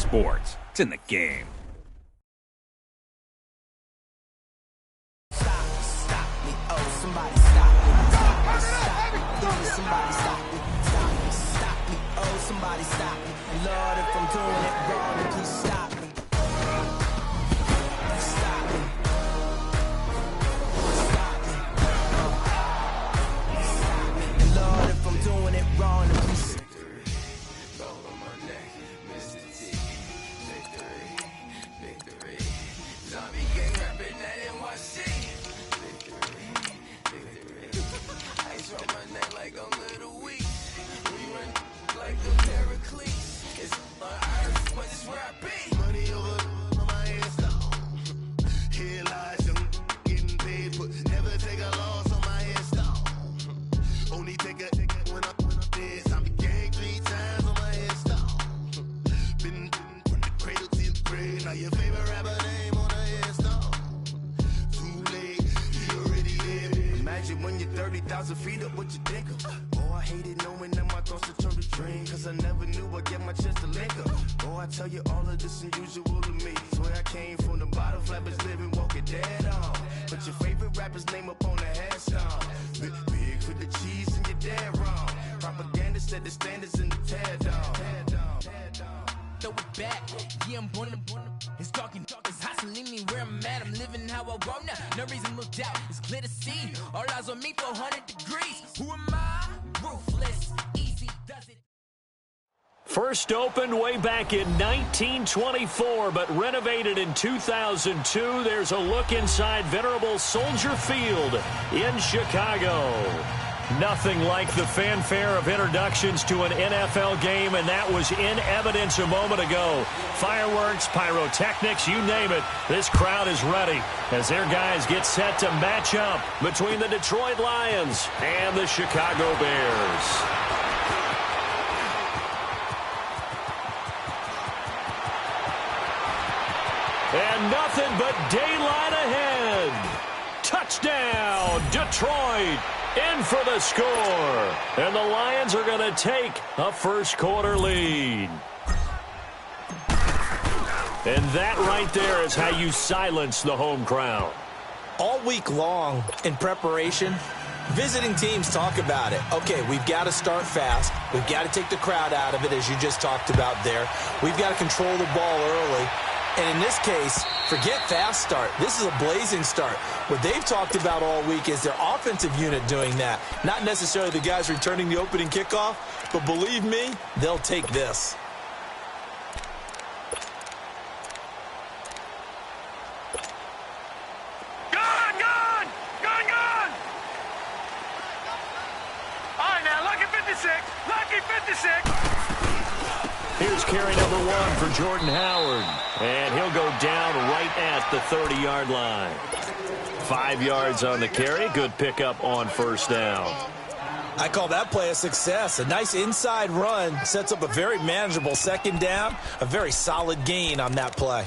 sports. It's in the game. Stop me, oh, somebody stop me. Somebody stop me. Stop me, oh, somebody stop me. Lord, if I'm doing it wrong, please stop me. Stop me. Stop me. Stop me. And Lord, if I'm doing it wrong, please stop me. When you're 30,000 feet up, what you think of? Oh, I hated knowing that my thoughts would turn to dream, cause I never knew I'd get my chance to link up. Oh, I tell you all of this unusual to me. Swear I came from the bottom, flappers living, walking dead on. Put your favorite rapper's name up on the headstone. Big for the cheese and you're dead wrong. Propaganda set the standards in the tear down. Throw it back, yeah, I'm born to. It's talking, it's hustling me where I'm at. I'm living how I want now. No reason to doubt, it's clear to see. All eyes on me for 100 degrees. Who am I? Ruthless, easy does it. First opened way back in 1924, but renovated in 2002. There's a look inside venerable Soldier Field in Chicago. Nothing like the fanfare of introductions to an NFL game, and that was in evidence a moment ago. Fireworks, pyrotechnics, you name it. This crowd is ready as their guys get set to match up between the Detroit Lions and the Chicago Bears. And nothing but daylight ahead. Touchdown, Detroit. In for the score. And the Lions are going to take a first-quarter lead. And that right there is how you silence the home crowd. All week long in preparation, visiting teams talk about it. Okay, we've got to start fast. We've got to take the crowd out of it, as you just talked about there. We've got to control the ball early. And in this case, forget fast start. This is a blazing start. What they've talked about all week is their offensive unit doing that. Not necessarily the guys returning the opening kickoff, but believe me, they'll take this. Gone! All right, now, lucky 56. Lucky 56. Here's carry number 1 for Jordan Howard. And he'll go down right at the 30-yard line. 5 yards on the carry. Good pickup on first down. I call that play a success. A nice inside run sets up a very manageable second down. A very solid gain on that play.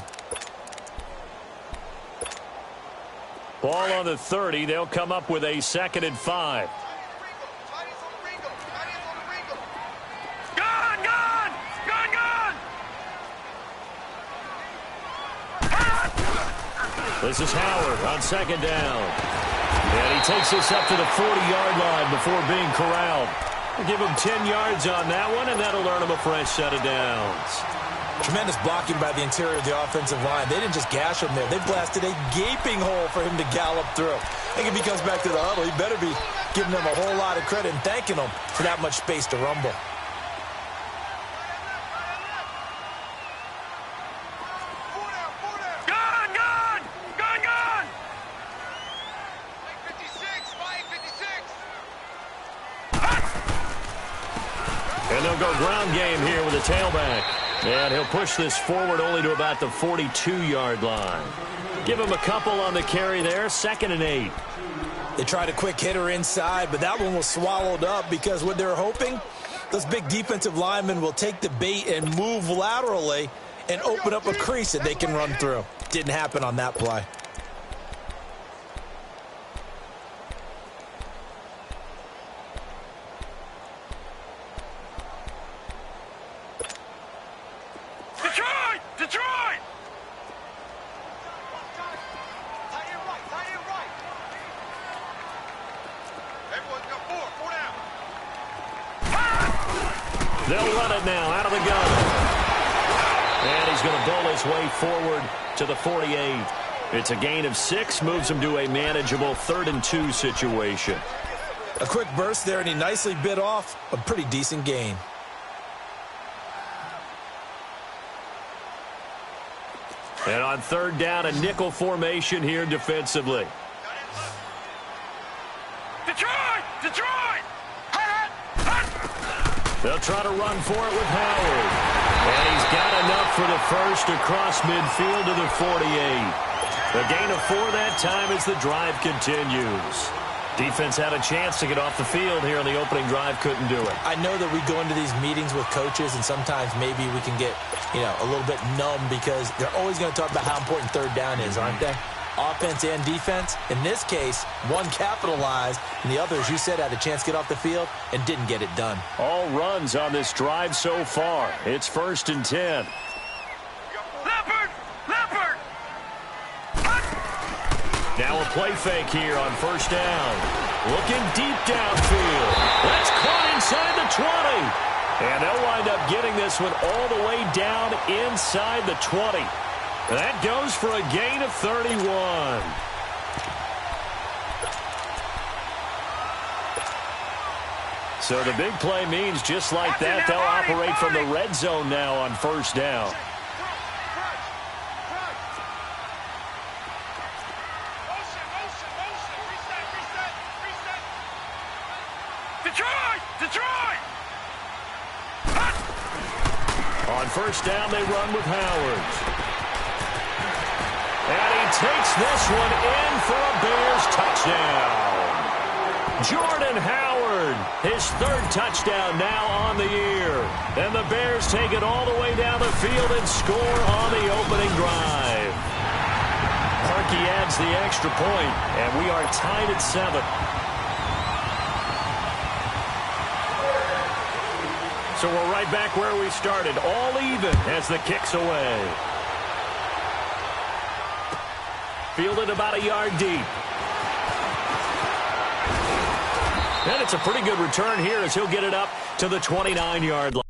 Ball on the 30. They'll come up with a 2nd and 5. This is Howard on 2nd down. And he takes this up to the 40-yard line before being corralled. We'll give him 10 yards on that one, and that'll earn him a fresh set of downs. Tremendous blocking by the interior of the offensive line. They didn't just gash him there. They blasted a gaping hole for him to gallop through. I think if he comes back to the huddle, he better be giving them a whole lot of credit and thanking them for that much space to rumble. And they'll go ground game here with a tailback. And he'll push this forward only to about the 42-yard line. Give him a couple on the carry there. 2nd and 8. They tried a quick hitter inside, but that one was swallowed up because what they're hoping, those big defensive linemen will take the bait and move laterally and open up a crease that they can run through. Didn't happen on that play. Detroit! They'll run it now out of the gun. And he's going to bowl his way forward to the 48. It's a gain of 6, moves him to a manageable 3rd and 2 situation. A quick burst there, and he nicely bit off a pretty decent gain. And on 3rd down, a nickel formation here defensively. Detroit! Detroit! They'll try to run for it with Howard. And he's got enough for the first across midfield to the 48. The gain of 4 that time as the drive continues. Defense had a chance to get off the field here on the opening drive, couldn't do it. I know that we go into these meetings with coaches, and sometimes maybe we can get, a little bit numb because they're always going to talk about how important 3rd down is, aren't they? Offense and defense. In this case, one capitalized, and the other, as you said, had a chance to get off the field and didn't get it done. All runs on this drive so far. It's 1st and 10. Leopard! Leopard! Now a play fake here on 1st down. Looking deep downfield. That's caught inside the 20. And they'll wind up getting this one all the way down inside the 20. That goes for a gain of 31. So the big play means just like that, they'll operate from the red zone now on 1st down. Detroit! Detroit! On 1st down, they run with Howard. And he takes this one in for a Bears touchdown. Jordan Howard, his 3rd touchdown now on the year. And the Bears take it all the way down the field and score on the opening drive. Parkey adds the extra point, and we are tied at 7. So we're right back where we started, all even as the kick's away. Fielded about a yard deep. And it's a pretty good return here as he'll get it up to the 29-yard line.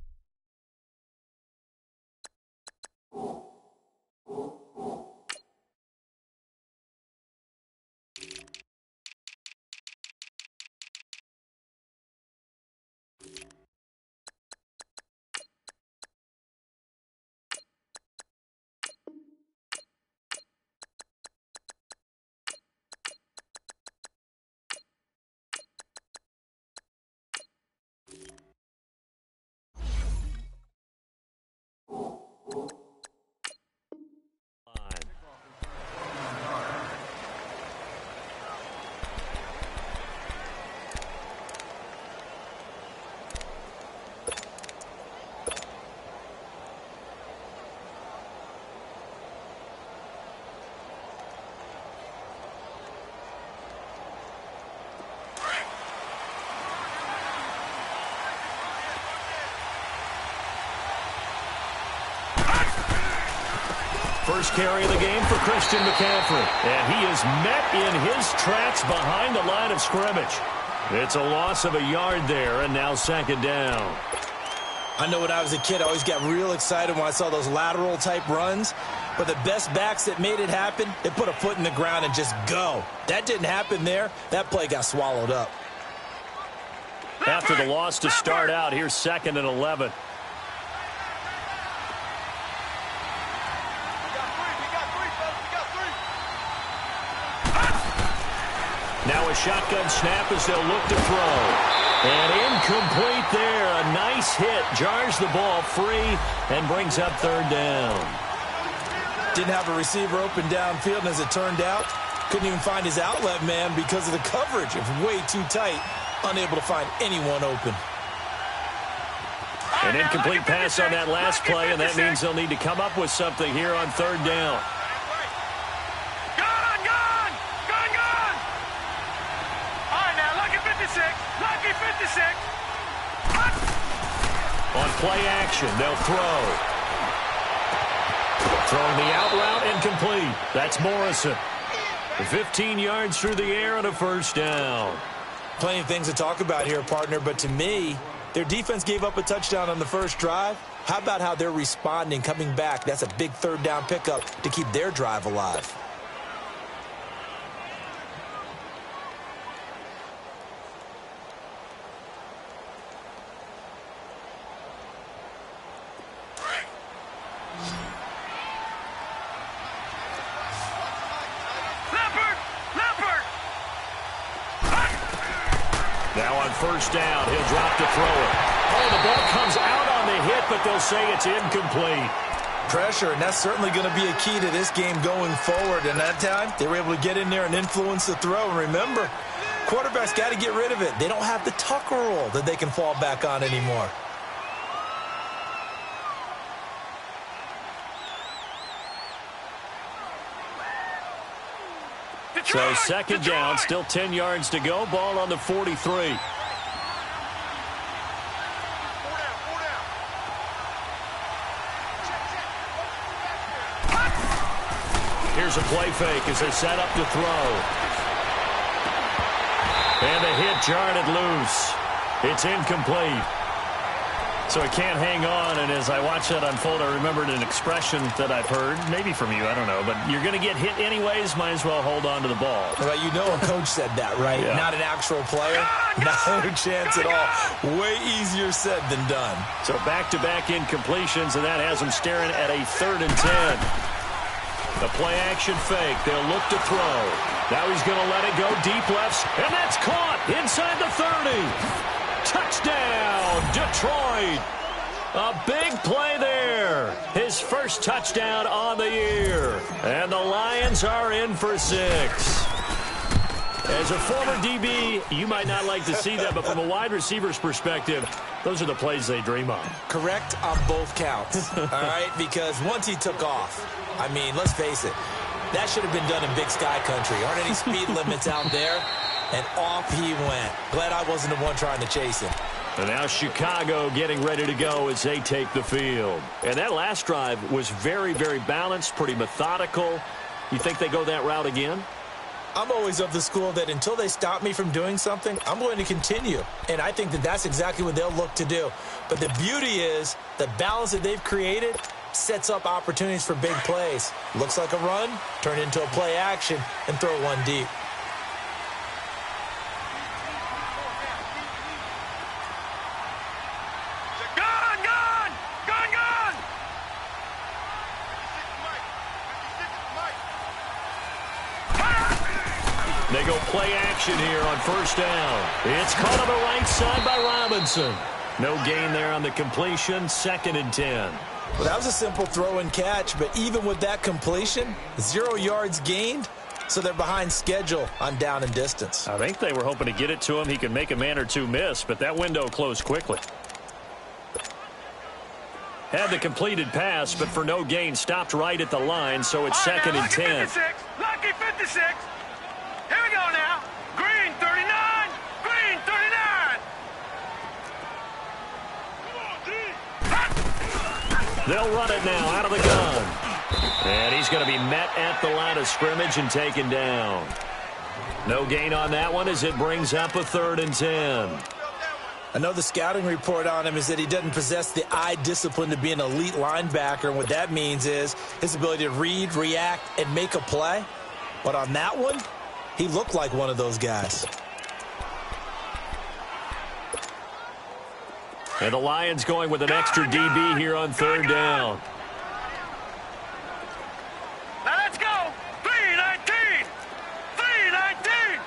First carry of the game for Christian McCaffrey. And he is met in his tracks behind the line of scrimmage. It's a loss of a yard there, and now 2nd down. I know when I was a kid, I always got real excited when I saw those lateral-type runs. But the best backs that made it happen, they put a foot in the ground and just go. That didn't happen there. That play got swallowed up. After the loss to start out, here's 2nd and 11. Now a shotgun snap as they'll look to throw. And incomplete there. A nice hit. Jars the ball free and brings up 3rd down. Didn't have a receiver open downfield, and as it turned out, couldn't even find his outlet man because of the coverage. It was way too tight. Unable to find anyone open. An incomplete pass on that last play, and that means they'll need to come up with something here on 3rd down. Lucky 56. On play action, they'll throw. Throwing the out route incomplete. That's Morrison. 15 yards through the air on a 1st down. Plenty of things to talk about here, partner, but to me, Their defense gave up a touchdown on the first drive. How about how they're responding, coming back? That's a big third down pickup to keep their drive alive. Now on first down, he'll drop to throw it. Oh, the ball comes out on the hit, but they'll say it's incomplete. Pressure, and that's certainly going to be a key to this game going forward. And that time, they were able to get in there and influence the throw. And remember, quarterbacks got to get rid of it. They don't have the Tucker rule that they can fall back on anymore. So second down, still 10 yards to go. Ball on the 43. Here's a play fake as they set up to throw. And the hit jarred it loose. It's incomplete. So it can't hang on, and as I watch that unfold, I remembered an expression that I've heard, maybe from you, I don't know, but you're going to get hit anyways, might as well hold on to the ball. Well, you know a coach said that, right? Yeah. Not an actual player. Not a chance at all. Way easier said than done. So back-to-back incompletions, and that has them staring at a 3rd and 10. The play-action fake. They'll look to throw. Now he's going to let it go deep left, and that's caught inside the 30. Touchdown, Detroit. A big play there. His first touchdown on the year. And the Lions are in for 6. As a former DB, you might not like to see that, but from a wide receiver's perspective, those are the plays they dream of. Correct on both counts, all right? Because once he took off, I mean, let's face it, that should have been done in Big Sky Country. Aren't any speed limits out there? And off he went. Glad I wasn't the one trying to chase him. And now Chicago getting ready to go as they take the field. And that last drive was very, very balanced, pretty methodical. You think they go that route again? I'm always of the school that until they stop me from doing something, I'm going to continue. And I think that that's exactly what they'll look to do. But the beauty is the balance that they've created sets up opportunities for big plays. Looks like a run, turn into a play action, and throw one deep. They go play action here on first down. It's caught on the right side by Robinson. No gain there on the completion, 2nd and 10. Well, that was a simple throw and catch, but even with that completion, 0 yards gained, so they're behind schedule on down and distance. I think they were hoping to get it to him. He could make a man or two miss, but that window closed quickly. Had the completed pass, but for no gain, stopped right at the line, so it's 2nd and 10. 56, lucky 56. Here we go now. Green 39. Green 39. They'll run it now out of the gun. And he's going to be met at the line of scrimmage and taken down. No gain on that one as it brings up a 3rd and 10. I know the scouting report on him is that he doesn't possess the eye discipline to be an elite linebacker. And what that means is his ability to read, react, and make a play. But on that one, he looked like one of those guys. And the Lions going with an extra DB here on 3rd down. Now let's go. 319. 319.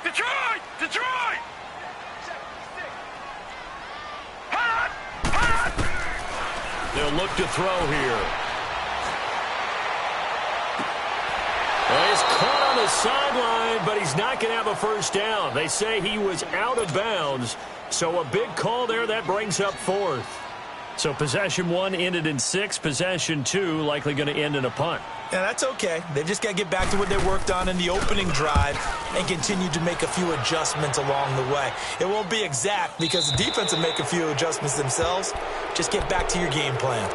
Detroit. Detroit. They'll look to throw here. Well, he's caught on the sideline, but he's not going to have a first down. They say he was out of bounds, so a big call there. That brings up 4th. So possession 1 ended in 6. Possession 2 likely going to end in a punt. Yeah, that's okay. They've just got to get back to what they worked on in the opening drive and continue to make a few adjustments along the way. It won't be exact because the defense will make a few adjustments themselves. Just get back to your game plan.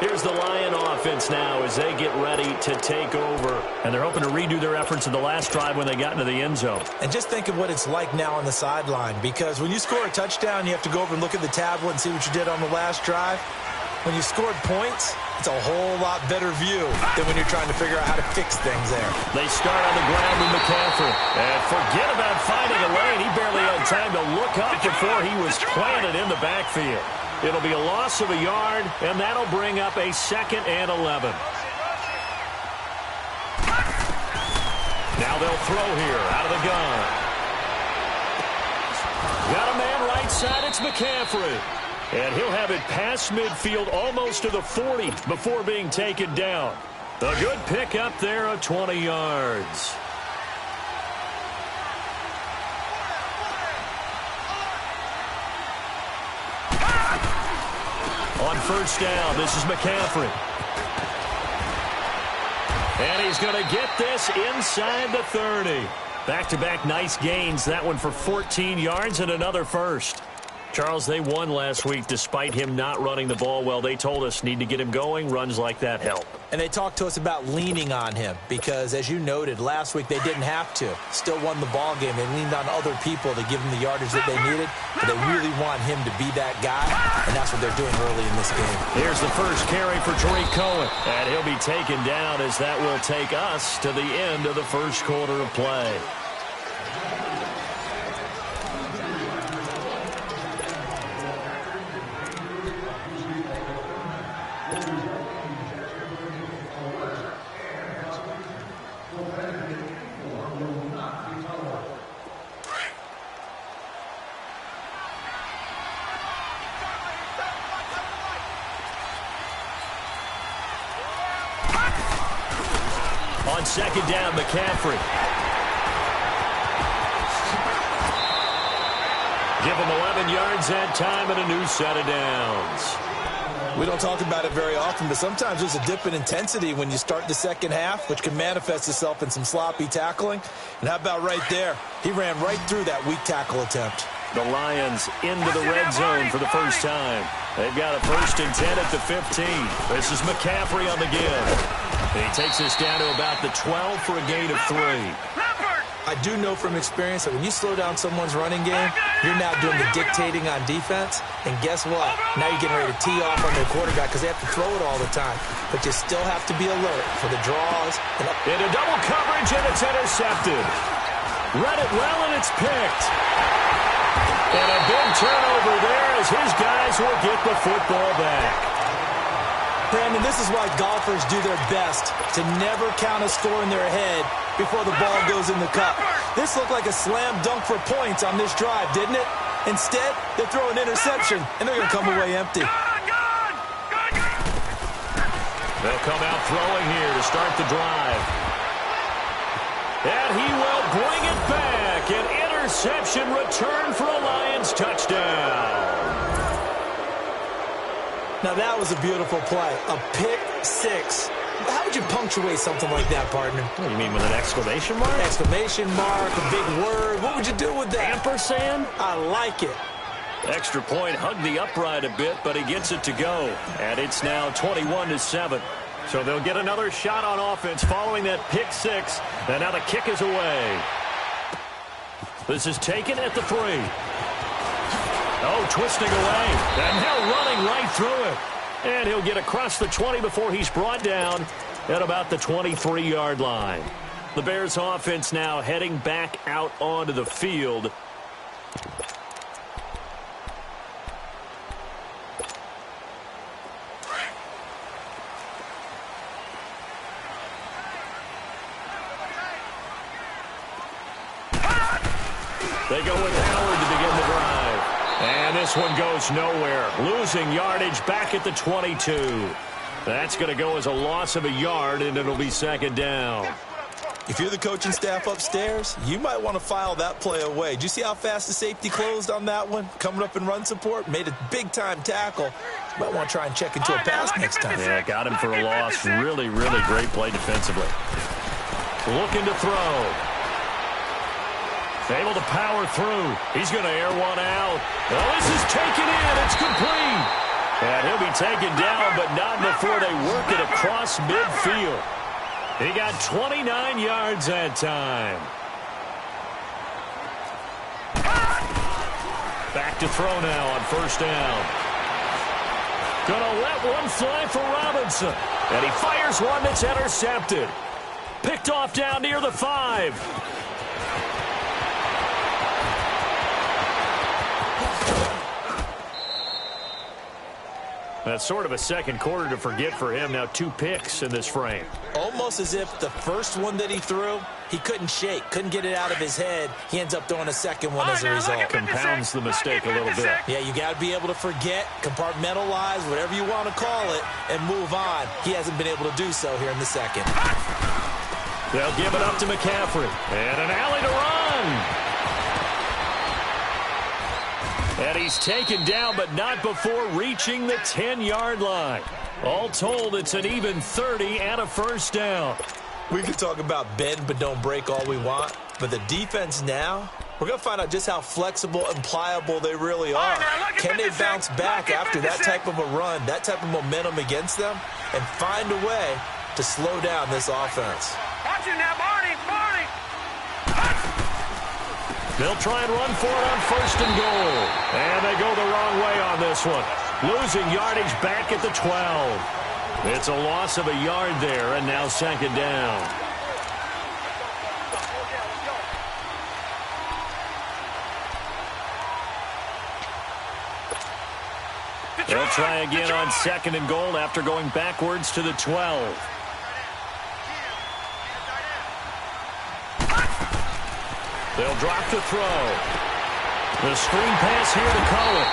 Here's the Lion offense now as they get ready to take over. And they're hoping to redo their efforts in the last drive when they got into the end zone. And just think of what it's like now on the sideline, because when you score a touchdown, you have to go over and look at the tablet and see what you did on the last drive. When you scored points, it's a whole lot better view than when you're trying to figure out how to fix things there. They start on the ground with McCaffrey. And forget about finding a lane. He barely had time to look up before he was planted in the backfield. It'll be a loss of a yard, and that'll bring up a 2nd and 11. Now they'll throw here out of the gun. Got a man right side. It's McCaffrey. And he'll have it past midfield almost to the 40 before being taken down. A good pickup there of 20 yards. On first down, this is McCaffrey. And he's going to get this inside the 30. Back-to-back nice gains. That one for 14 yards and another first. Charles, they won last week despite him not running the ball well. They told us need to get him going. Runs like that help. And they talked to us about leaning on him because, as you noted, last week they didn't have to. Still won the ball game. They leaned on other people to give them the yardage that they needed, but they really want him to be that guy, and that's what they're doing early in this game. Here's the first carry for Tariq Cohen, and he'll be taken down as that will take us to the end of the first quarter of play. On second down, McCaffrey. Give him 11 yards that time and a new set of downs. We don't talk about it very often, but sometimes there's a dip in intensity when you start the second half, which can manifest itself in some sloppy tackling. And how about right there? He ran right through that weak tackle attempt. The Lions into the red zone for the first time. They've got a 1st and 10 at the 15. This is McCaffrey on the give. And he takes us down to about the 12 for a gain of 3. I do know from experience that when you slow down someone's running game, you're now doing the dictating on defense. And guess what? Now you're getting ready to tee off on their quarterback because they have to throw it all the time. But you still have to be alert for the draws. Into double coverage, and it's intercepted. Read it well, and it's picked. And a big turnover there as his guys will get the football back. Brandon, this is why golfers do their best to never count a score in their head before the ball goes in the cup. This looked like a slam dunk for points on this drive, didn't it? Instead, they throw an interception, and they're going to come away empty. They'll come out throwing here to start the drive. And he will bring it back. An interception return for a Lions touchdown. Now, that was a beautiful play. A pick six. How would you punctuate something like that, partner? What do you mean, with an exclamation mark? Exclamation mark, a big word. What would you do with that? Ampersand? I like it. Extra point, hugged the upright a bit, but he gets it to go. And it's now 21-7. So they'll get another shot on offense following that pick six. And now the kick is away. This is taken at the 3. Oh, twisting away. And now running right through it. And he'll get across the 20 before he's brought down at about the 23-yard line. The Bears offense now heading back out onto the field. They go with Howard to begin the drive. And this one goes nowhere. Losing yardage back at the 22. That's going to go as a loss of a yard, and it'll be second down. If you're the coaching staff upstairs, you might want to file that play away. Did you see how fast the safety closed on that one? Coming up in run support, made a big-time tackle. You might want to try and check into a pass next time. Yeah, got him for a loss. Really, really great play defensively. Looking to throw. Able to power through. He's going to air one out. Oh, this is taken in. It's complete. And he'll be taken down, but not before they work it across midfield. He got 29 yards that time. Back to throw now on first down. Gonna let one fly for Robinson. And he fires one that's intercepted. Picked off down near the 5. That's sort of a second quarter to forget for him. Now 2 picks in this frame. Almost as if the first one that he threw, he couldn't shake, couldn't get it out of his head. He ends up throwing a second one as a result. Compounds the mistake a little bit. Yeah, you got to be able to forget, compartmentalize, whatever you want to call it, and move on. He hasn't been able to do so here in the second. They'll give it up to McCaffrey. And an alley to run. And he's taken down, but not before reaching the 10-yard line. All told, it's an even 30 and a first down. We can talk about bend but don't break all we want, but the defense now, we're going to find out just how flexible and pliable they really are. Can they bounce back after that type of a run, that type of momentum against them, and find a way to slow down this offense? Watch it now, Barney, Barney. They'll try and run for it on first and goal. And they go the wrong way on this one. Losing yardage back at the 12. It's a loss of a yard there, and now second down. They'll try again on second and goal after going backwards to the 12. They'll drop the throw. The screen pass here to Cohen.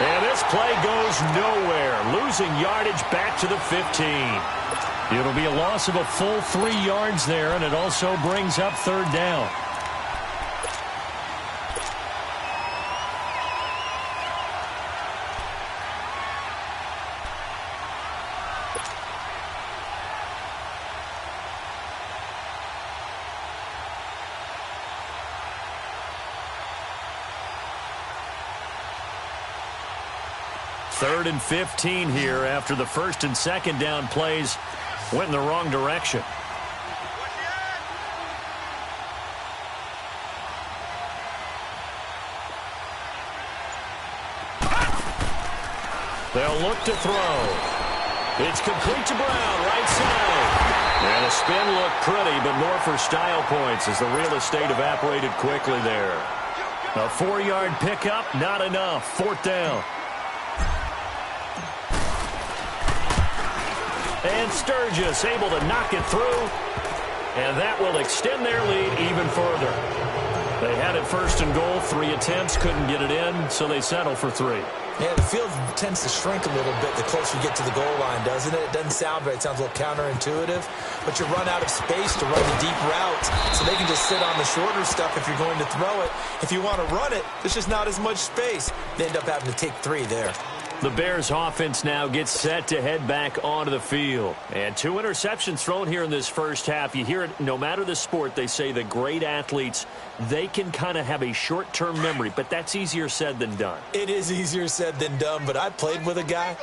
And this play goes nowhere. Losing yardage back to the 15. It'll be a loss of a full 3 yards there, and it also brings up third down. Third and 15 here after the first and second down plays went in the wrong direction. They'll look to throw. It's complete to Brown, right side. And the spin looked pretty, but more for style points as the real estate evaporated quickly there. A 4-yard pickup, not enough. Fourth down. And Sturgis able to knock it through. And that will extend their lead even further. They had it first and goal, 3 attempts, couldn't get it in, so they settle for 3. Yeah, the field tends to shrink a little bit the closer you get to the goal line, doesn't it? It doesn't sound right. It sounds a little counterintuitive. But you run out of space to run the deep routes, so they can just sit on the shorter stuff if you're going to throw it. If you want to run it, there's just not as much space. They end up having to take 3 there. The Bears offense now gets set to head back onto the field. And 2 interceptions thrown here in this first half. You hear it, no matter the sport, they say the great athletes, they can kind of have a short-term memory, but that's easier said than done. It is easier said than done, but I played with a guy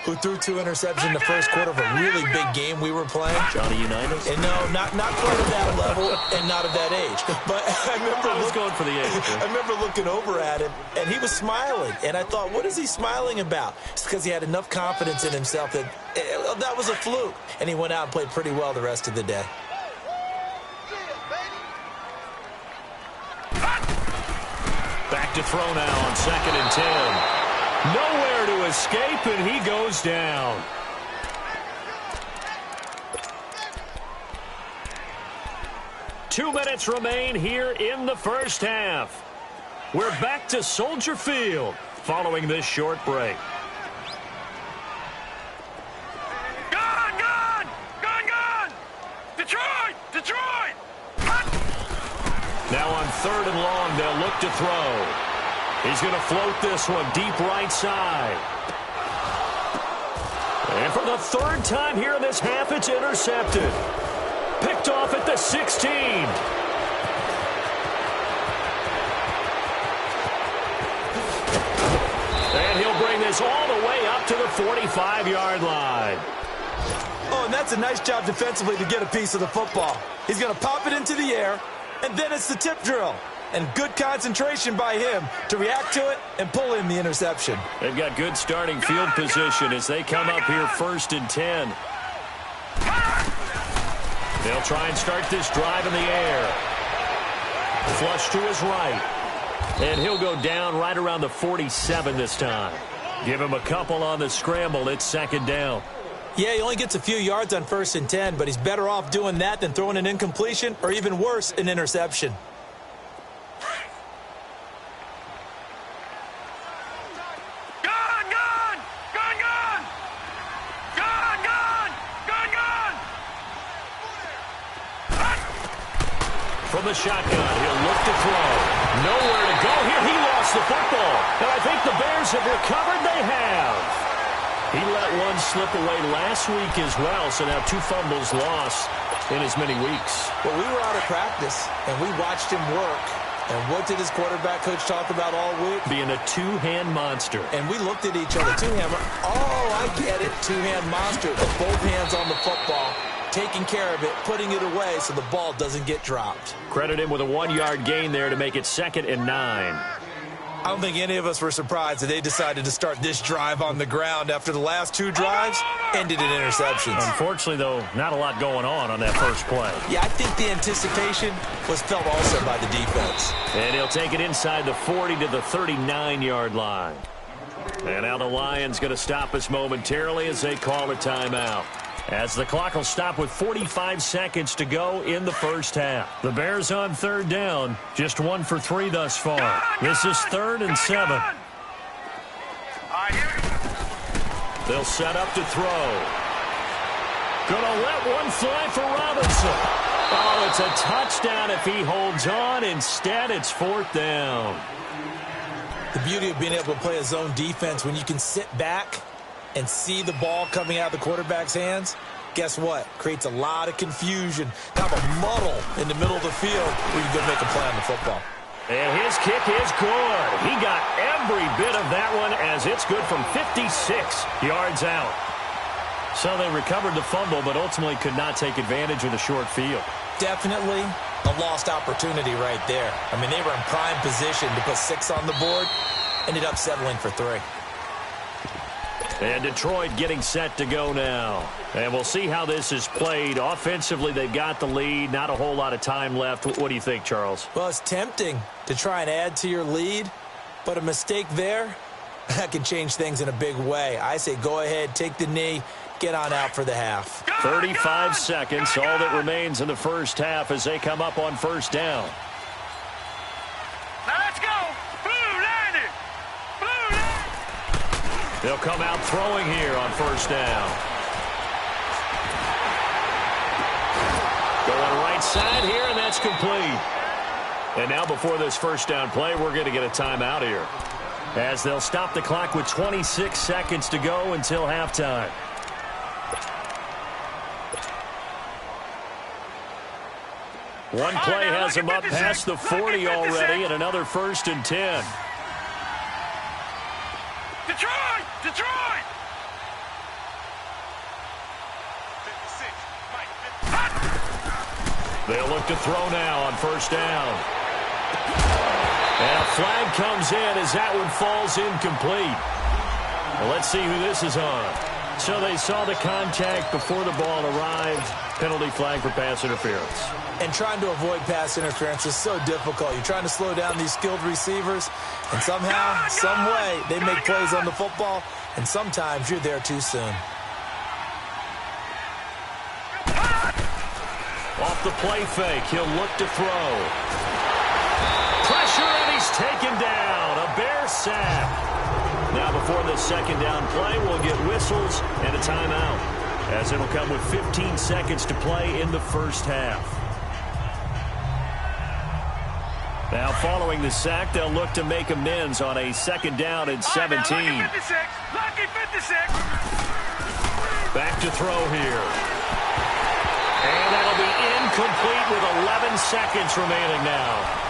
who threw 2 interceptions in the first quarter of a really big game we were playing. Johnny Unitas? And no, not quite at that level and not at that age. But I was going for the age. I remember looking over at him, and he was smiling. And I thought, what is he smiling about? It's because he had enough confidence in himself that that was a fluke. And he went out and played pretty well the rest of the day. Back to throw now on second and 10. Nowhere to escape, and he goes down. Two minutes remain here in the first half. We're back to Soldier Field following this short break. Gone, gone, gone, gone. Detroit, Detroit. Now on third and long, they'll look to throw. He's going to float this one deep right side. And for the third time here in this half, it's intercepted. Picked off at the 16. And he'll bring this is all the way up to the 45-yard line. Oh, and that's a nice job defensively to get a piece of the football. He's going to pop it into the air, and then it's the tip drill. And good concentration by him to react to it and pull in the interception. They've got good starting field position as they come up here 1st and 10. They'll try and start this drive in the air. Flush to his right. And he'll go down right around the 47 this time. Give him a couple on the scramble. It's 2nd down. Yeah, he only gets a few yards on 1st and 10, but he's better off doing that than throwing an incompletion or even worse, an interception. From the shotgun, he'll look to throw. Nowhere to go here. He lost the football. And I think the Bears have recovered. They have. He let one slip away last week as well, so now 2 fumbles lost in as many weeks. Well, we were out of practice, and we watched him work. And what did his quarterback coach talk about all week? Being a two-hand monster. And we looked at each other. Two-hand. Oh, I get it. Two-hand monster. But both hands on the football, taking care of it, putting it away so the ball doesn't get dropped. Credit him with a 1-yard gain there to make it 2nd and 9. I don't think any of us were surprised that they decided to start this drive on the ground after the last 2 drives ended in interceptions. Unfortunately, though, not a lot going on that first play. Yeah, I think the anticipation was felt also by the defense. And he'll take it inside the 40 to the 39-yard line. And now the Lions going to stop us momentarily as they call a timeout. As the clock will stop with 45 seconds to go in the first half. The Bears on 3rd down, just 1 for 3 thus far. This is 3rd and 7. They'll set up to throw. Gonna let one fly for Robinson. Oh, it's a touchdown if he holds on. Instead, it's 4th down. The beauty of being able to play a zone defense when you can sit back and see the ball coming out of the quarterback's hands, guess what? Creates a lot of confusion, kind of a muddle in the middle of the field where you can go make a play on the football. And his kick is good. He got every bit of that one as it's good from 56 yards out. So they recovered the fumble, but ultimately could not take advantage of the short field. Definitely a lost opportunity right there. I mean, they were in prime position to put 6 on the board, ended up settling for 3. And Detroit getting set to go now. And we'll see how this is played. Offensively, they've got the lead. Not a whole lot of time left. What do you think, Charles? Well, it's tempting to try and add to your lead, but a mistake there, that can change things in a big way. I say go ahead, take the knee, get on out for the half. 35 seconds, all that remains in the first half as they come up on 1st down. Now let's go. They'll come out throwing here on 1st down. Going right side here, and that's complete. And now before this 1st down play, we're going to get a timeout here, as they'll stop the clock with 26 seconds to go until halftime. One play has him up past the 40 already, and another 1st and 10. Detroit! Detroit! They'll look to throw now on 1st down. And a flag comes in as that one falls incomplete. Well, let's see who this is on. So they saw the contact before the ball arrived. Penalty flag for pass interference. And trying to avoid pass interference is so difficult. You're trying to slow down these skilled receivers, and somehow, some way, they make plays on the football, and sometimes you're there too soon. Off the play fake, he'll look to throw. Pressure, and he's taken down. A Bear sack. Now before the 2nd down play, we'll get whistles and a timeout, as it'll come with 15 seconds to play in the first half. Now following the sack, they'll look to make amends on a 2nd down and 17. Lucky 56. Lucky 56. Back to throw here. And that'll be incomplete with 11 seconds remaining now.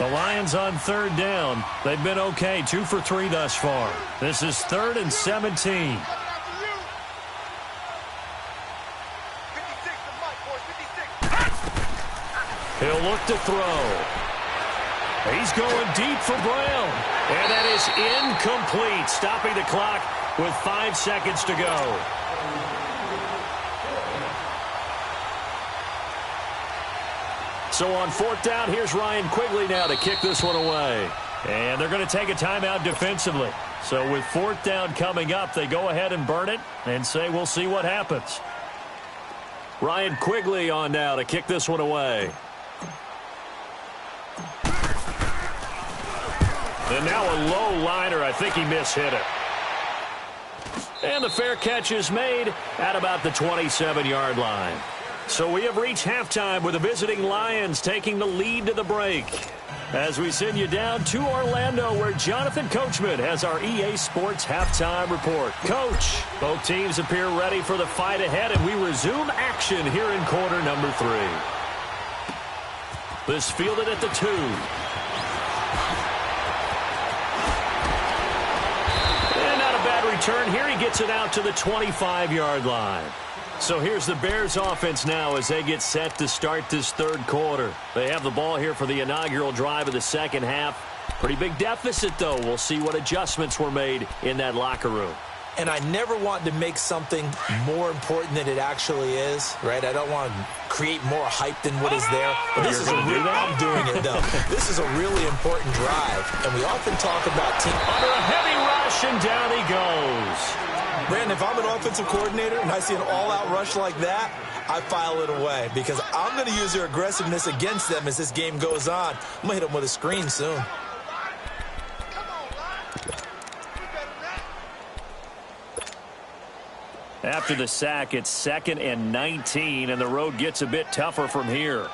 The Lions on third down. They've been okay, 2 for 3 thus far. This is 3rd and 17. He'll look to throw. He's going deep for Brown. And that is incomplete, stopping the clock with 5 seconds to go. So on 4th down, here's Ryan Quigley now to kick this one away. And they're going to take a timeout defensively. So with 4th down coming up, they go ahead and burn it and say we'll see what happens. Ryan Quigley on now to kick this one away. And now a low liner. I think he mishit it. And the fair catch is made at about the 27-yard line. So we have reached halftime with the visiting Lions taking the lead to the break. As we send you down to Orlando, where Jonathan Coachman has our EA Sports halftime report. Coach, both teams appear ready for the fight ahead, and we resume action here in quarter number 3. This fielded at the 2. And not a bad return here. He gets it out to the 25-yard line. So here's the Bears offense now as they get set to start this 3rd quarter. They have the ball here for the inaugural drive of the second half. Pretty big deficit, though. We'll see what adjustments were made in that locker room. And I never want to make something more important than it actually is, right? I don't want to create more hype than what is there. But this is I'm doing it, though. This is a really important drive. And we often talk about team under a heavy rush, and down he goes. Brandon, if I'm an offensive coordinator and I see an all-out rush like that, I file it away because I'm going to use their aggressiveness against them as this game goes on. I'm going to hit them with a screen soon. After the sack, it's 2nd and 19, and the road gets a bit tougher from here.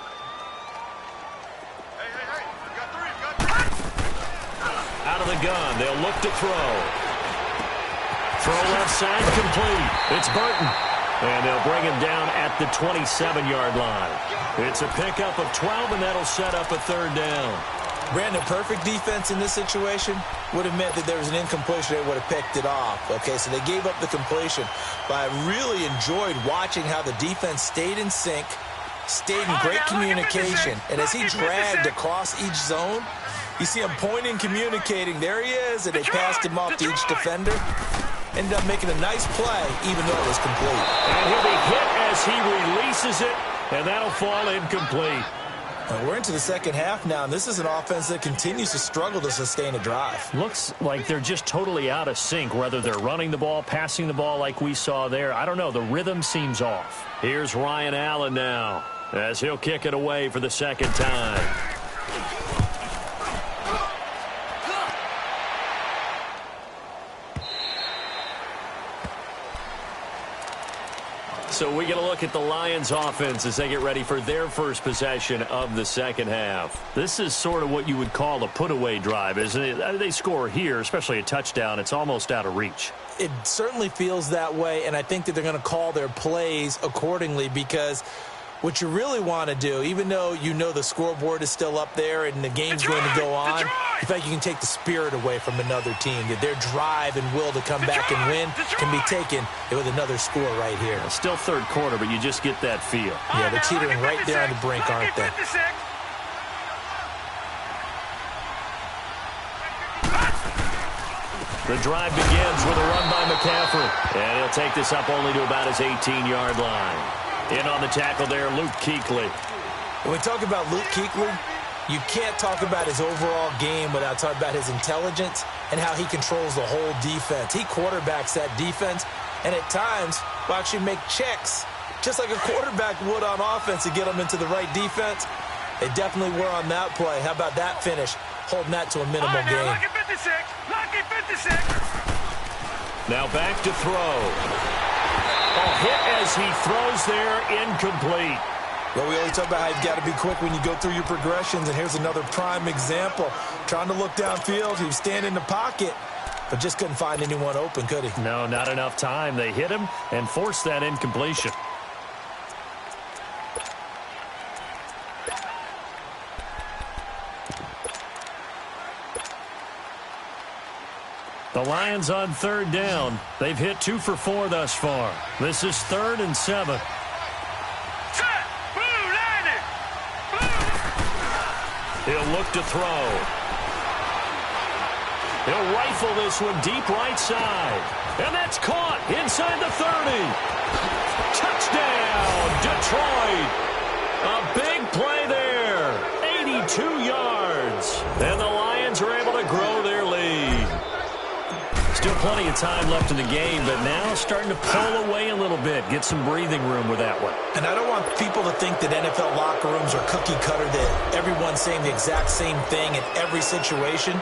Out of the gun, they'll look to throw. Throw left side complete. It's Burton. And they'll bring him down at the 27-yard line. It's a pickup of 12, and that'll set up a 3rd down. Brandon, perfect defense in this situation would have meant that there was an incompletion. They would have picked it off. Okay, so they gave up the completion. But I really enjoyed watching how the defense stayed in sync, stayed in great communication. And as he dragged across each zone, you see him pointing, communicating. There he is, and they passed him off to each defender. Ended up making a nice play, even though it was complete. And he'll be hit as he releases it, and that'll fall incomplete. And we're into the second half now, and this is an offense that continues to struggle to sustain a drive. Looks like they're just totally out of sync, whether they're running the ball, passing the ball like we saw there. I don't know. The rhythm seems off. Here's Ryan Allen now as he'll kick it away for the 2nd time. So we get a look at the Lions offense as they get ready for their first possession of the second half. This is sort of what you would call a put-away drive, isn't it? They score here, especially a touchdown. It's almost out of reach. It certainly feels that way, and I think that they're going to call their plays accordingly because what you really want to do, even though you know the scoreboard is still up there and the game's going to go on, in fact, you can take the spirit away from another team. That their drive and will to come back and win can be taken with another score right here. Still 3rd quarter, but you just get that feel. Yeah, they're teetering right there on the brink, aren't they? The drive begins with a run by McCaffrey, and he'll take this up only to about his 18-yard line. In on the tackle there, Luke Kuechly. When we talk about Luke Kuechly, you can't talk about his overall game without talking about his intelligence and how he controls the whole defense. He quarterbacks that defense, and at times will actually make checks, just like a quarterback would on offense to get them into the right defense. They definitely were on that play. How about that finish, holding that to a minimal gain. Lucky 56. Lucky 56. Now back to throw. A hit as he throws there, incomplete. Well, we always talk about how you've got to be quick when you go through your progressions, and here's another prime example. Trying to look downfield, he was standing in the pocket, but just couldn't find anyone open, could he? No, not enough time. They hit him and forced that incompletion. The Lions on third down. They've hit 2 for 4 thus far. This is 3rd and 7. Set! Blue landing! Blue! He'll look to throw. He'll rifle this one deep right side. And that's caught inside the 30. Touchdown, Detroit. A big play there. 82 yards. And the Lions are able to grow their lead. Still plenty of time left in the game, but now starting to pull away a little bit. Get some breathing room with that one. And I don't want people to think that NFL locker rooms are cookie cutter, that everyone's saying the exact same thing in every situation.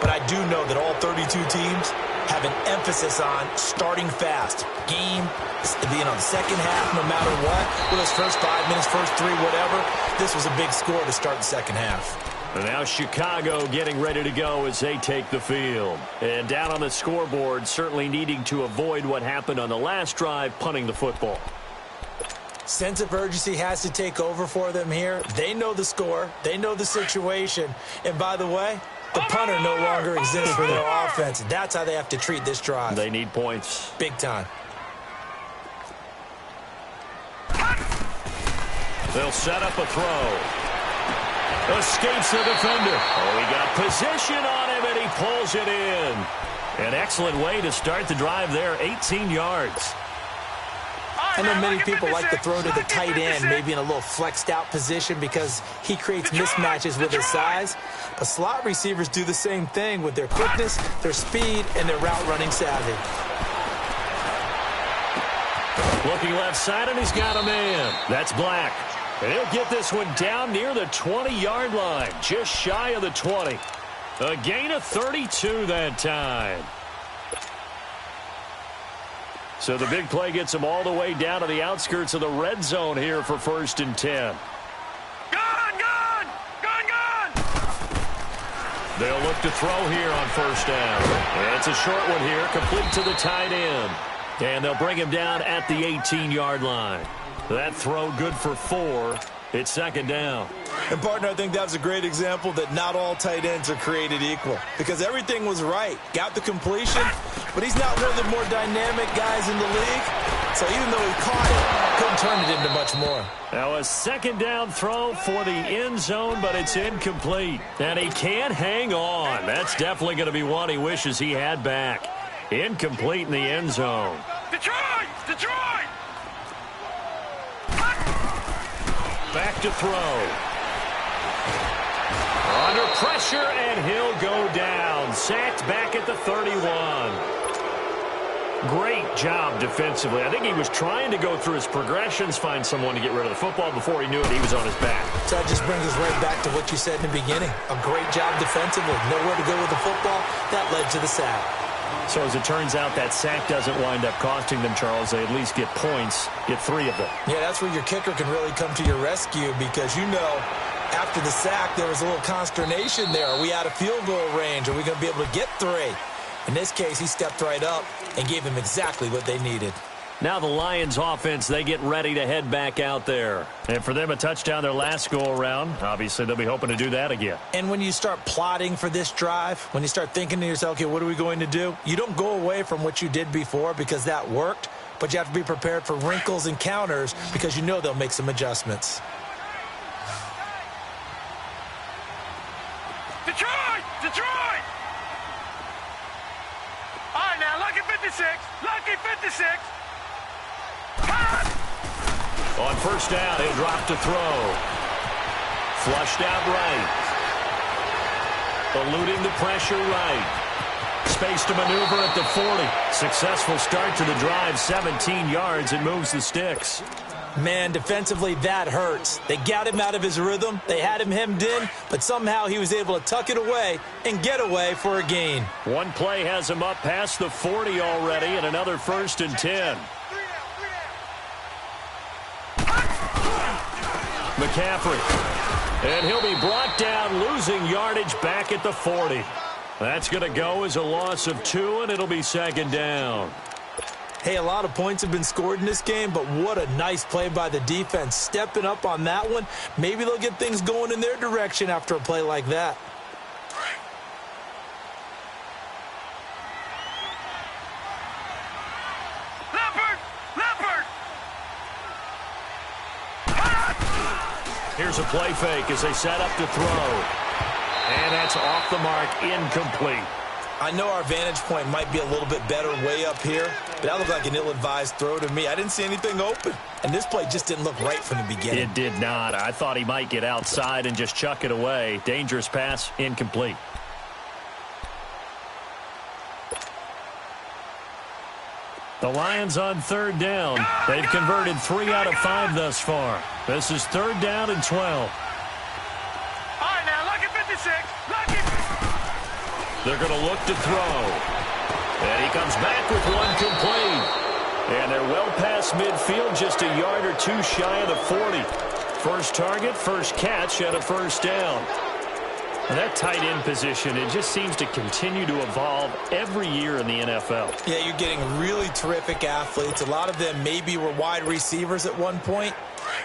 But I do know that all 32 teams have an emphasis on starting fast. Game, the second half, no matter what. Whether it's first 5 minutes, first 3, whatever. This was a big score to start the second half. And now Chicago getting ready to go as they take the field. And down on the scoreboard, certainly needing to avoid what happened on the last drive, punting the football. Sense of urgency has to take over for them here. They know the score. They know the situation. And by the way, the punter no longer exists for their offense. That's how they have to treat this drive. They need points. Big time. They'll set up a throw. Escapes the defender. Oh, he got position on him, and he pulls it in. An excellent way to start the drive there, 18 yards. I know many people like to throw to the tight end, maybe in a little flexed out position because he creates mismatches with his size. But slot receivers do the same thing with their quickness, their speed, and their route running savvy. Looking left side, and he's got a man. That's Black. And he'll get this one down near the 20-yard line, just shy of the 20. A gain of 32 that time. So the big play gets him all the way down to the outskirts of the red zone here for 1st and 10. Gone! Gone! Gone! Gone! They'll look to throw here on 1st down. It's a short one here, complete to the tight end. And they'll bring him down at the 18-yard line. That throw good for 4. It's 2nd down. And, partner, I think that was a great example that not all tight ends are created equal because everything was right. Got the completion, but he's not one of the more dynamic guys in the league. So even though he caught it, couldn't turn it into much more. Now a 2nd down throw for the end zone, but it's incomplete. And he can't hang on. That's definitely going to be one he wishes he had back. Incomplete in the end zone. Detroit! Detroit! Back to throw. Under pressure, and he'll go down. Sacked back at the 31. Great job defensively. I think he was trying to go through his progressions, find someone to get rid of the football. Before he knew it, he was on his back. So that just brings us right back to what you said in the beginning. A great job defensively. Nowhere to go with the football. That led to the sack. So as it turns out, that sack doesn't wind up costing them, Charles. They at least get points, get 3 of them. Yeah, that's where your kicker can really come to your rescue because, you know, after the sack, there was a little consternation there. Are we out of field goal range? Are we going to be able to get 3? In this case, he stepped right up and gave them exactly what they needed. Now the Lions offense, they get ready to head back out there. And for them, a touchdown their last go-around. Obviously, they'll be hoping to do that again. And when you start plotting for this drive, when you start thinking to yourself, okay, what are we going to do? You don't go away from what you did before because that worked, but you have to be prepared for wrinkles and counters because you know they'll make some adjustments. Detroit! Detroit! All right, now, lucky 56. Lucky 56. On 1st down, he'll drop to throw. Flushed out right. Eluding the pressure right. Space to maneuver at the 40. Successful start to the drive, 17 yards, and moves the sticks. Man, defensively, that hurts. They got him out of his rhythm. They had him hemmed in, but somehow he was able to tuck it away and get away for a gain. One play has him up past the 40 already, and another 1st and 10. McCaffrey. And he'll be brought down, losing yardage back at the 40. That's going to go as a loss of 2, and it'll be 2nd down. Hey, a lot of points have been scored in this game, but what a nice play by the defense. Stepping up on that one. Maybe they'll get things going in their direction after a play like that. Here's a play fake as they set up to throw. And that's off the mark, incomplete. I know our vantage point might be a little bit better way up here, but that looked like an ill-advised throw to me. I didn't see anything open, and this play just didn't look right from the beginning. It did not. I thought he might get outside and just chuck it away. Dangerous pass, incomplete. The Lions on third down. They've converted 3 out of 5 thus far. This is third down and 12. All right, now, lucky 56. Lucky. They're going to look to throw. And he comes back with one complete. And they're well past midfield, just a yard or 2 shy of the 40. First target, first catch, and a first down. And that tight end position, it just seems to continue to evolve every year in the NFL. Yeah, you're getting really terrific athletes. A lot of them maybe were wide receivers at one point.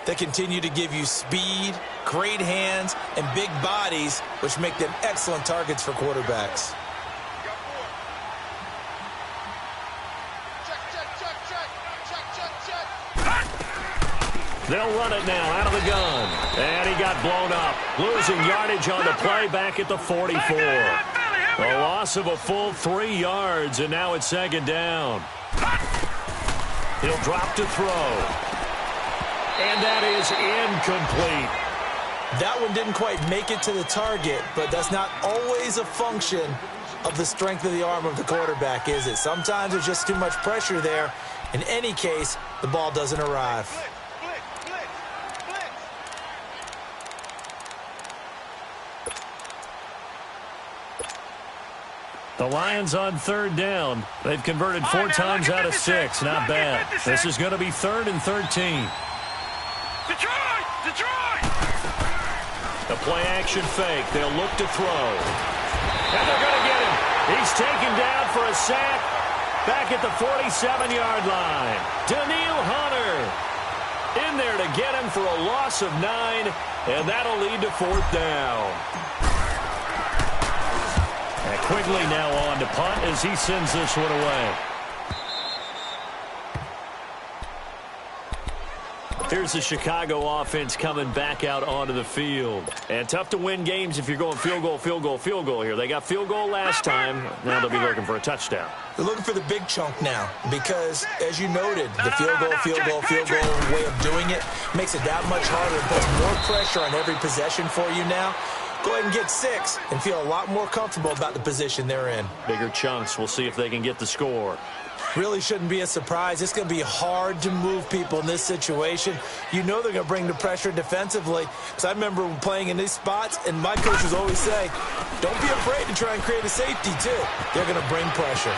They continue to give you speed, great hands, and big bodies, which make them excellent targets for quarterbacks. They'll run it now out of the gun. And he got blown up. Losing yardage on the play back at the 44. A loss of a full 3 yards, and now it's second down. He'll drop to throw. And that is incomplete. That one didn't quite make it to the target, but that's not always a function of the strength of the arm of the quarterback, is it? Sometimes there's just too much pressure there. In any case, the ball doesn't arrive. The Lions on third down. They've converted 4 times out of 6. Not bad. This is going to be 3rd and 13. Detroit! Detroit! The play-action fake. They'll look to throw. And they're going to get him. He's taken down for a sack back at the 47-yard line. Daniil Hunter in there to get him for a loss of 9, and that'll lead to 4th down. And Quigley now on to punt as he sends this one away. Here's the Chicago offense coming back out onto the field. And tough to win games if you're going field goal, field goal, field goal here. They got field goal last time. Now they'll be looking for a touchdown. They're looking for the big chunk now because, as you noted, the field goal way of doing it makes it that much harder. It puts more pressure on every possession for you now. Go ahead and get 6 and feel a lot more comfortable about the position they're in. Bigger chunks. We'll see if they can get the score. Really shouldn't be a surprise. It's going to be hard to move people in this situation. You know they're going to bring the pressure defensively. Because I remember playing in these spots, and my coaches always say, don't be afraid to try and create a safety, too. They're going to bring pressure.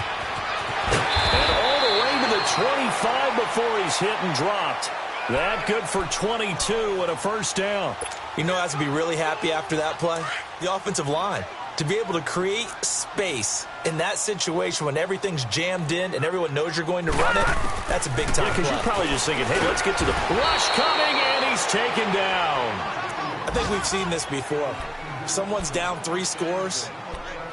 And all the way to the 25 before he's hit and dropped. That good for 22 and a first down. You know who has to be really happy after that play? The offensive line. To be able to create space in that situation when everything's jammed in and everyone knows you're going to run it, that's a big-time play. Because you're probably just thinking, hey, let's get to the rush coming, and he's taken down. I think we've seen this before. Someone's down 3 scores.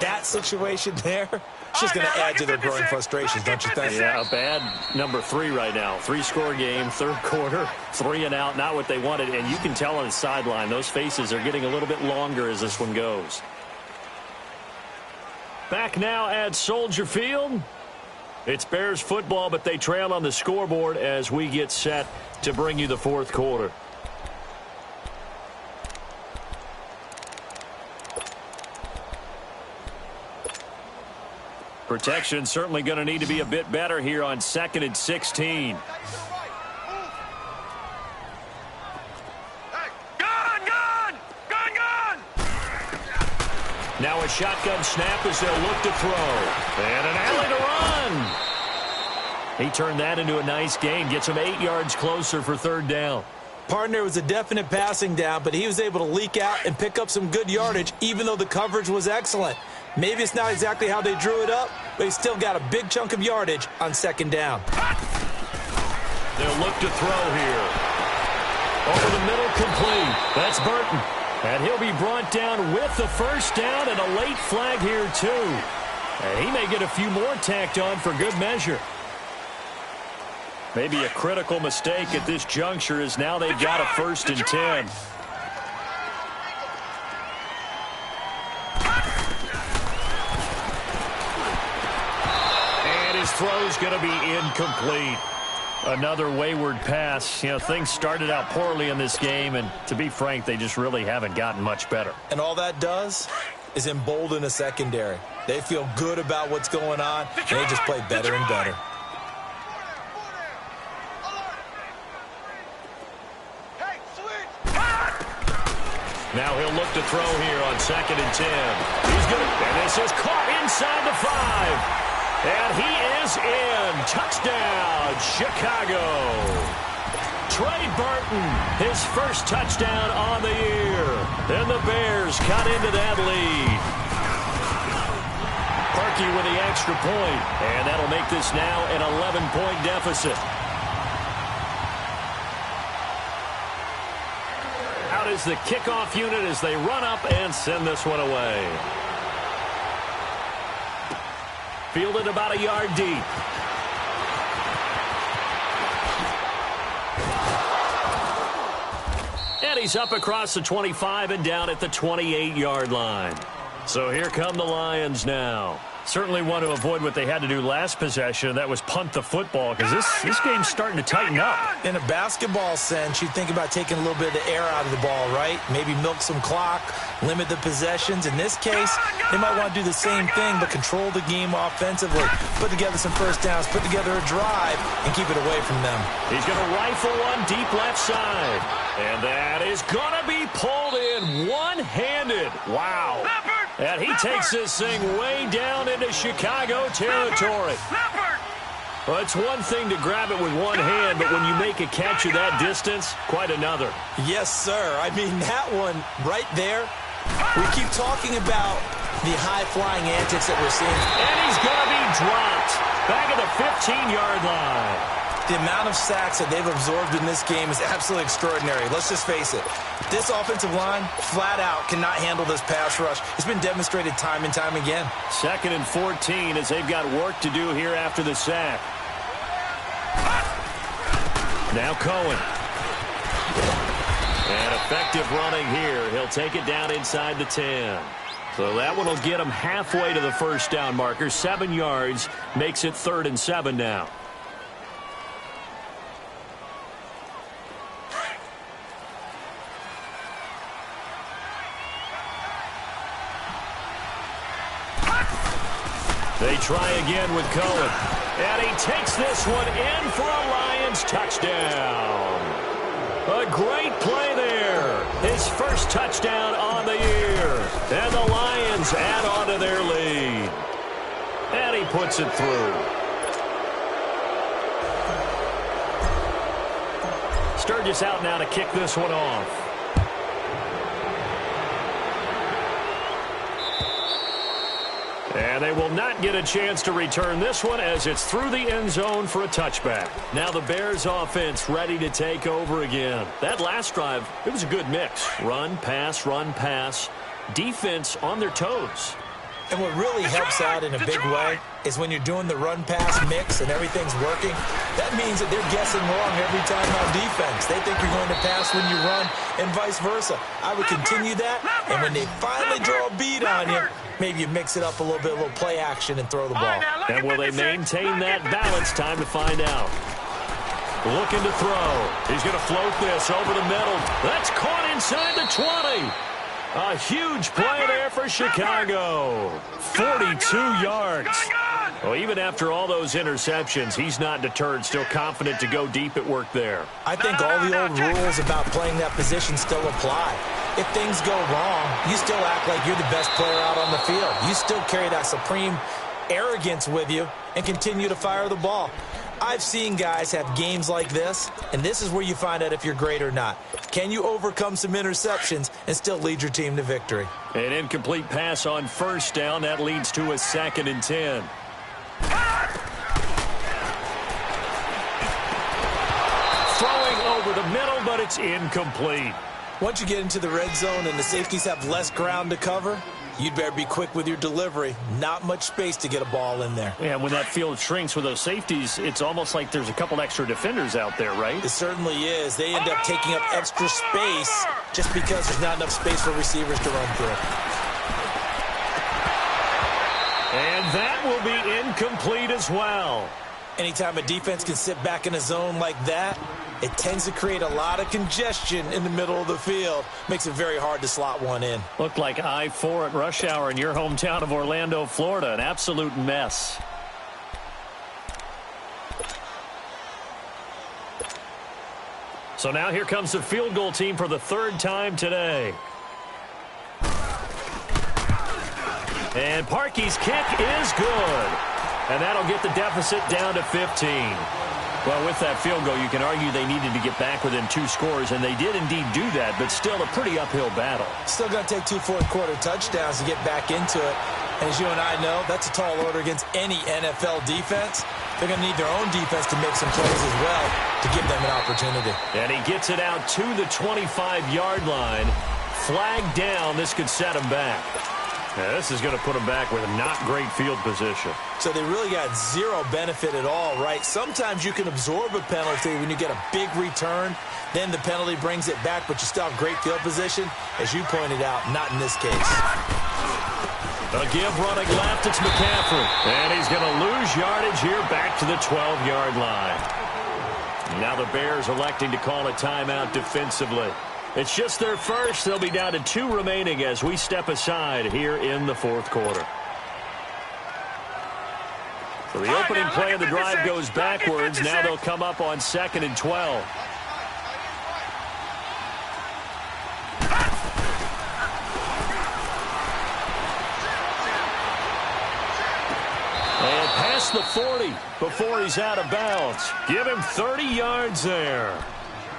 That situation there, it's just going to add to their growing frustrations, don't you think? Yeah, a bad number 3 right now. 3-score game, third quarter, 3 and out, not what they wanted. And you can tell on the sideline, those faces are getting a little bit longer as this one goes. Back now at Soldier Field. It's Bears football, but they trail on the scoreboard as we get set to bring you the fourth quarter. Protection certainly going to need to be a bit better here on 2nd and 16. Now a shotgun snap as they'll look to throw. And an alley to run. He turned that into a nice gain. Gets him 8 yards closer for 3rd down. Partner was a definite passing down, but he was able to leak out and pick up some good yardage, even though the coverage was excellent. Maybe it's not exactly how they drew it up, but he still got a big chunk of yardage on 2nd down. They'll look to throw here. Over the middle, complete. That's Burton. And he'll be brought down with the first down and a late flag here, too. And he may get a few more tacked on for good measure. Maybe a critical mistake at this juncture is now they've got a 1st and 10. throw's going to be incomplete. Another wayward pass. You know, things started out poorly in this game, and to be frank, they just really haven't gotten much better. And all that does is embolden a secondary. They feel good about what's going on, and they just play better and better. Now he'll look to throw here on 2nd and 10. He's going to, and this is caught inside the 5. And he is in. Touchdown, Chicago. Trey Burton, his first touchdown on the year. And the Bears cut into that lead. Parkey with the extra point. And that'll make this now an 11-point deficit. Out is the kickoff unit as they run up and send this one away. Fielded about a yard deep. And he's up across the 25 and down at the 28-yard line. So here come the Lions now. Certainly want to avoid what they had to do last possession. That was punt the football, because this game's starting to tighten up. In a basketball sense, you think about taking a little bit of the air out of the ball, right? Maybe milk some clock, limit the possessions. In this case, they might want to do the same thing, but control the game offensively. Put together some first downs, put together a drive, and keep it away from them. He's going to rifle one deep left side. And that is going to be pulled in one-handed. Wow. And he takes this thing way down into Chicago territory. Well, it's one thing to grab it with one hand, but when you make a catch of that distance, quite another. Yes, sir. I mean, that one right there, we keep talking about the high-flying antics that we're seeing. And he's going to be dropped back at the 15-yard line. The amount of sacks that they've absorbed in this game is absolutely extraordinary. Let's just face it. This offensive line, flat out, cannot handle this pass rush. It's been demonstrated time and time again. 2nd and 14 as they've got work to do here after the sack. Now Cohen. And effective running here. He'll take it down inside the 10. So that one will get him halfway to the first down marker. 7 yards makes it 3rd and 7 now. They try again with Cohen. And he takes this one in for a Lions touchdown. A great play there. His first touchdown on the year. And the Lions add on to their lead. And he puts it through. Sturgis out now to kick this one off. And they will not get a chance to return this one as it's through the end zone for a touchback. Now the Bears offense ready to take over again. That last drive, it was a good mix. Run, pass, defense on their toes. And what really helps out in a big way is when you're doing the run-pass mix and everything's working, that means that they're guessing wrong every time on defense. They think you're going to pass when you run and vice versa. I would continue that, and when they finally draw a beat on you, maybe you mix it up a little bit, a little play action, and throw the ball. And will they maintain that balance? Time to find out. Looking to throw. He's going to float this over the middle. That's caught inside the 20. A huge play there for Chicago. 42 yards. Well, even after all those interceptions, he's not deterred, still confident to go deep at work there. I think all the old rules about playing that position still apply. If things go wrong, you still act like you're the best player out on the field. You still carry that supreme arrogance with you and continue to fire the ball. I've seen guys have games like this, and this is where you find out if you're great or not. Can you overcome some interceptions and still lead your team to victory? An incomplete pass on first down. That leads to a 2nd and 10. Throwing over the middle, but it's incomplete. Once you get into the red zone and the safeties have less ground to cover, you'd better be quick with your delivery. Not much space to get a ball in there. Yeah, when that field shrinks with those safeties, it's almost like there's a couple extra defenders out there, right? It certainly is. They end up taking up extra space just because there's not enough space for receivers to run through. And that will be incomplete as well. Anytime a defense can sit back in a zone like that, it tends to create a lot of congestion in the middle of the field. Makes it very hard to slot one in. Looked like I-4 at rush hour in your hometown of Orlando, Florida. An absolute mess. So now here comes the field goal team for the third time today. And Parkey's kick is good. And that'll get the deficit down to 15. Well, with that field goal, you can argue they needed to get back within 2 scores, and they did indeed do that, but still a pretty uphill battle. Still going to take 2 fourth-quarter touchdowns to get back into it. And as you and I know, that's a tall order against any NFL defense. They're going to need their own defense to make some plays as well to give them an opportunity. And he gets it out to the 25-yard line. Flag down. This could set him back. Now, this is going to put him back with a not great field position. So they really got zero benefit at all, right? Sometimes you can absorb a penalty when you get a big return. Then the penalty brings it back, but you still have great field position. As you pointed out, not in this case. A give running left, it's McCaffrey. And he's going to lose yardage here back to the 12-yard line. Now the Bears electing to call a timeout defensively. It's just their first. They'll be down to 2 remaining as we step aside here in the fourth quarter. So the opening play of the drive goes backwards. Now they'll come up on 2nd and 12. And past the 40 before he's out of bounds. Give him 30 yards there.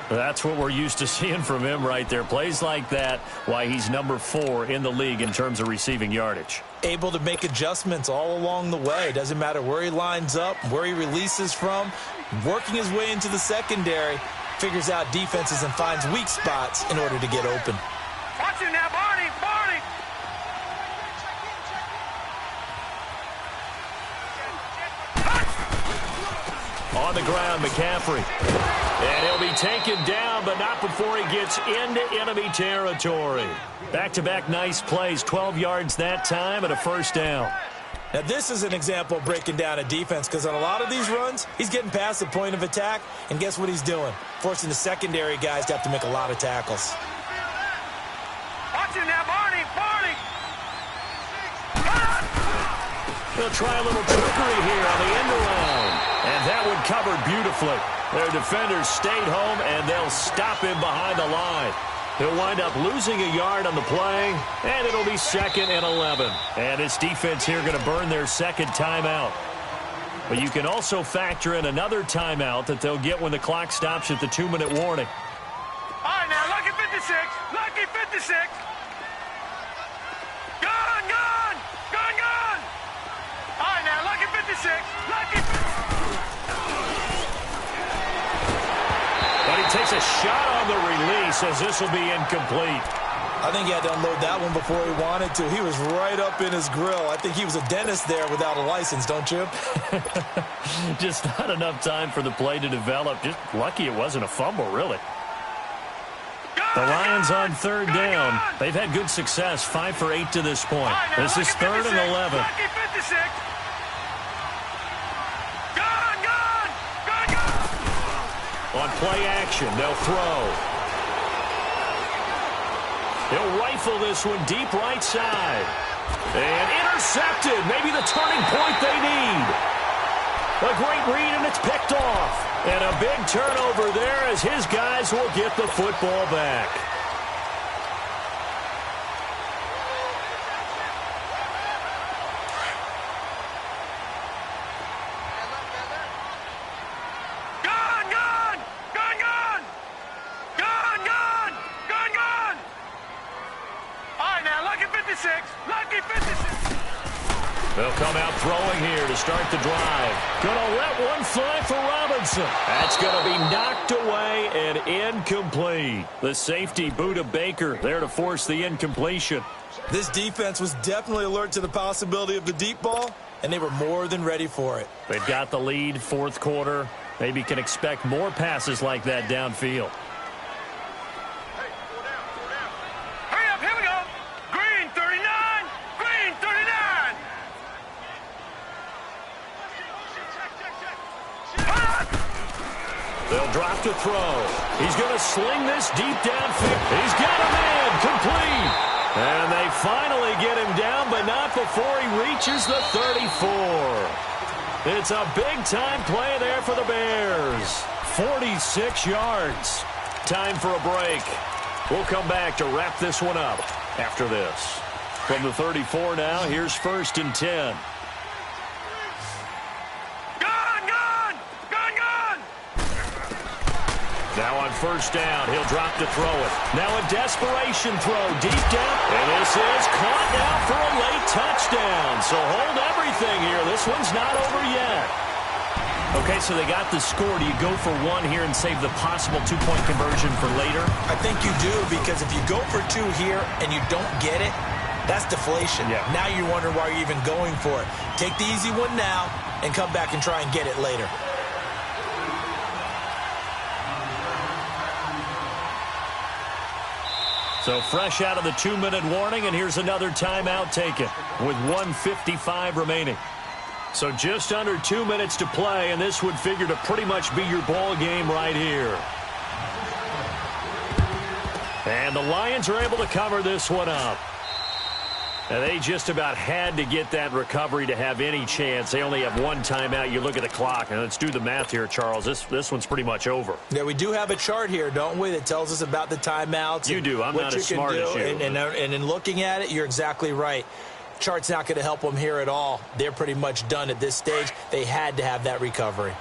That's what we're used to seeing from him right there. Plays like that, why he's number 4 in the league in terms of receiving yardage. Able to make adjustments all along the way. Doesn't matter where he lines up, where he releases from. Working his way into the secondary. Figures out defenses and finds weak spots in order to get open. Watch him now, Barney! Barney! On the ground, McCaffrey. And he'll be taken down, but not before he gets into enemy territory. Back-to-back nice plays, 12 yards that time and a first down. Now, this is an example of breaking down a defense because on a lot of these runs, he's getting past the point of attack, and guess what he's doing? Forcing the secondary guys to have to make a lot of tackles. Watch him now, Barney! Barney! They'll try a little trickery here on the end around. And that one covered beautifully. Their defenders stayed home, and they'll stop him behind the line. He'll wind up losing a yard on the play, and it'll be 2nd and 11. And this defense here going to burn their second timeout. But you can also factor in another timeout that they'll get when the clock stops at the 2-minute warning. All right, now, lucky 56. Lucky 56. Gone, gone! Gone, gone! All right, now, lucky 56. Lucky 56. But he takes a shot on the release as this will be incomplete. I think he had to unload that one before he wanted to. He was right up in his grill. I think he was a dentist there without a license, don't you? Just not enough time for the play to develop. Just lucky it wasn't a fumble, really. The Lions on 3rd down. They've had good success, 5 for 8 to this point. This is 3rd and 11. Lucky 56. Gone, gone! Gone, gone! On play action, they'll throw. He'll rifle this one deep right side. And intercepted. Maybe the turning point they need. A great read, and it's picked off. And a big turnover there as his guys will get the football back. Gone, gone! Gone, gone! Gone, gone! Gone, gone! All right, now, lucky 56. Lucky 56. They'll come out throwing here to start the drive. Gonna let one fly for Robinson. That's gonna be knocked away and incomplete. The safety, Buda Baker, there to force the incompletion. This defense was definitely alert to the possibility of the deep ball, and they were more than ready for it. They've got the lead, fourth quarter. Maybe can expect more passes like that downfield. Hurry up, here we go. Green 39. Green 39. They'll drop to throw. He's going to sling this deep downfield. He's got a man complete. And they finally get him down, but not before he reaches the 34. It's a big-time play there for the Bears. 46 yards. Time for a break. We'll come back to wrap this one up after this. From the 34 now, here's 1st and 10. Now on 1st down, he'll drop to throw it. Now a desperation throw deep down. And this is caught now for a late touchdown. So hold everything here. This one's not over yet. Okay, so they got the score. Do you go for one here and save the possible 2-point conversion for later? I think you do, because if you go for 2 here and you don't get it, that's deflation. Yeah. Now you wonder why you're even going for it. Take the easy one now and come back and try and get it later. So fresh out of the 2-minute warning, and here's another timeout taken with 1:55 remaining. So just under 2 minutes to play, and this would figure to pretty much be your ball game right here. And the Lions are able to cover this one up. And they just about had to get that recovery to have any chance. They only have one timeout. You look at the clock, and let's do the math here, Charles. This one's pretty much over. Yeah, we do have a chart here, don't we, that tells us about the timeouts. You do. I'm not as smart as you. And in looking at it, you're exactly right. Chart's not going to help them here at all. They're pretty much done at this stage. They had to have that recovery.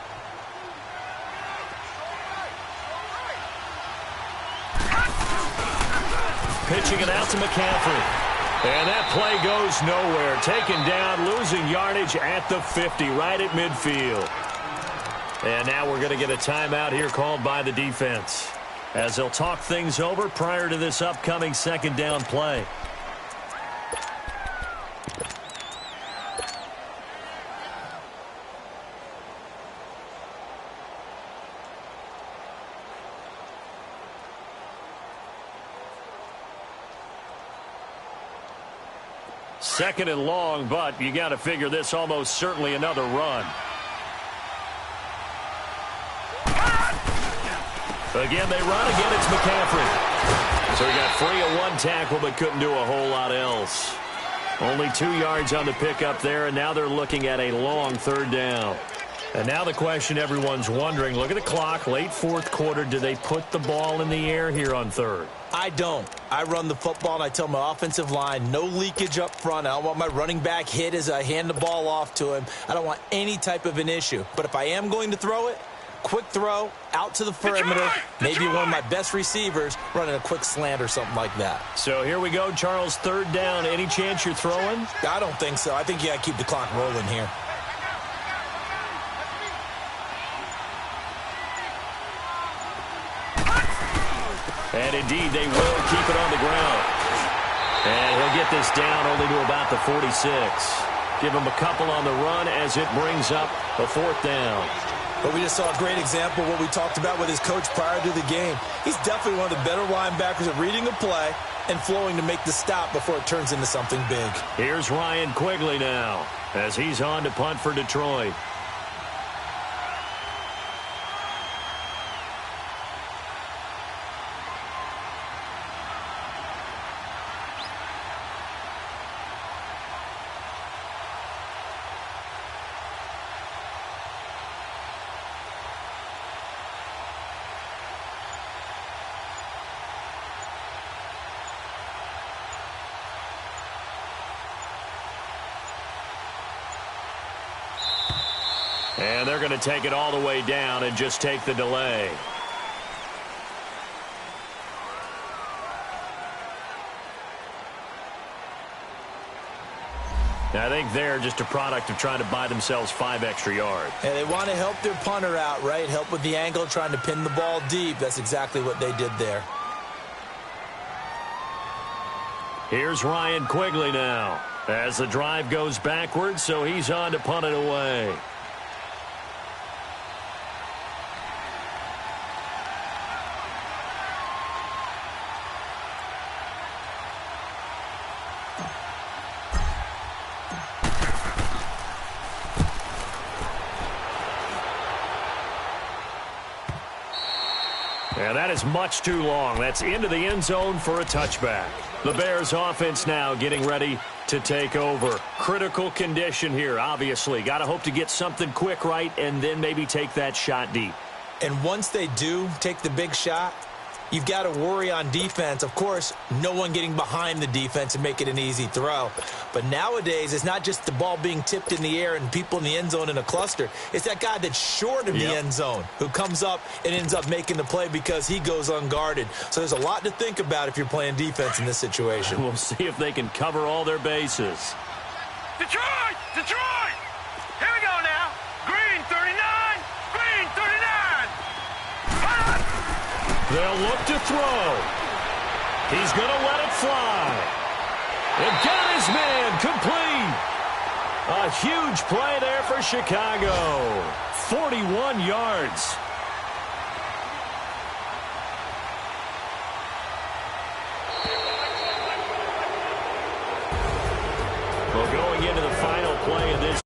Pitching it out to McCaffrey. And that play goes nowhere. Taken down, losing yardage at the 50, right at midfield. And now we're going to get a timeout here called by the defense, as they'll talk things over prior to this upcoming 2nd down play. Second and long, but you got to figure this almost certainly another run. Again, they run. Again, it's McCaffrey. So he got free of one tackle, but couldn't do a whole lot else. Only 2 yards on the pickup there, and now they're looking at a long 3rd down. And now the question everyone's wondering, look at the clock, late 4th quarter, do they put the ball in the air here on 3rd? I don't. I run the football, and I tell my offensive line, no leakage up front. I don't want my running back hit as I hand the ball off to him. I don't want any type of an issue. But if I am going to throw it, quick throw, out to the perimeter, maybe one of my best receivers running a quick slant or something like that. So here we go, Charles, 3rd down. Any chance you're throwing? I don't think so. I think you got to keep the clock rolling here. And indeed, they will keep it on the ground. And he'll get this down only to about the 46. Give him a couple on the run as it brings up a 4th down. But we just saw a great example of what we talked about with his coach prior to the game. He's definitely one of the better linebackers at reading the play and flowing to make the stop before it turns into something big. Here's Ryan Quigley now as he's on to punt for Detroit. And they're going to take it all the way down and just take the delay. I think they're just a product of trying to buy themselves 5 extra yards. And they want to help their punter out, right? Help with the angle, trying to pin the ball deep. That's exactly what they did there. Here's Ryan Quigley now as the drive goes backwards, so he's on to punt it away. Yeah, that is much too long. That's into the end zone for a touchback. The Bears offense now getting ready to take over. Critical condition here, obviously. Got to hope to get something quick right and then maybe take that shot deep. And once they do take the big shot, you've got to worry on defense. Of course, no one getting behind the defense and make it an easy throw. But nowadays, it's not just the ball being tipped in the air and people in the end zone in a cluster. It's that guy that's short of the end zone who comes up and ends up making the play because he goes unguarded. So there's a lot to think about if you're playing defense in this situation. We'll see if they can cover all their bases. Detroit! Detroit! Here we go now. Green 39, green 39. They'll look to throw. He's going to let it fly. And got his man complete. A huge play there for Chicago. 41 yards. Well, going into the final play of this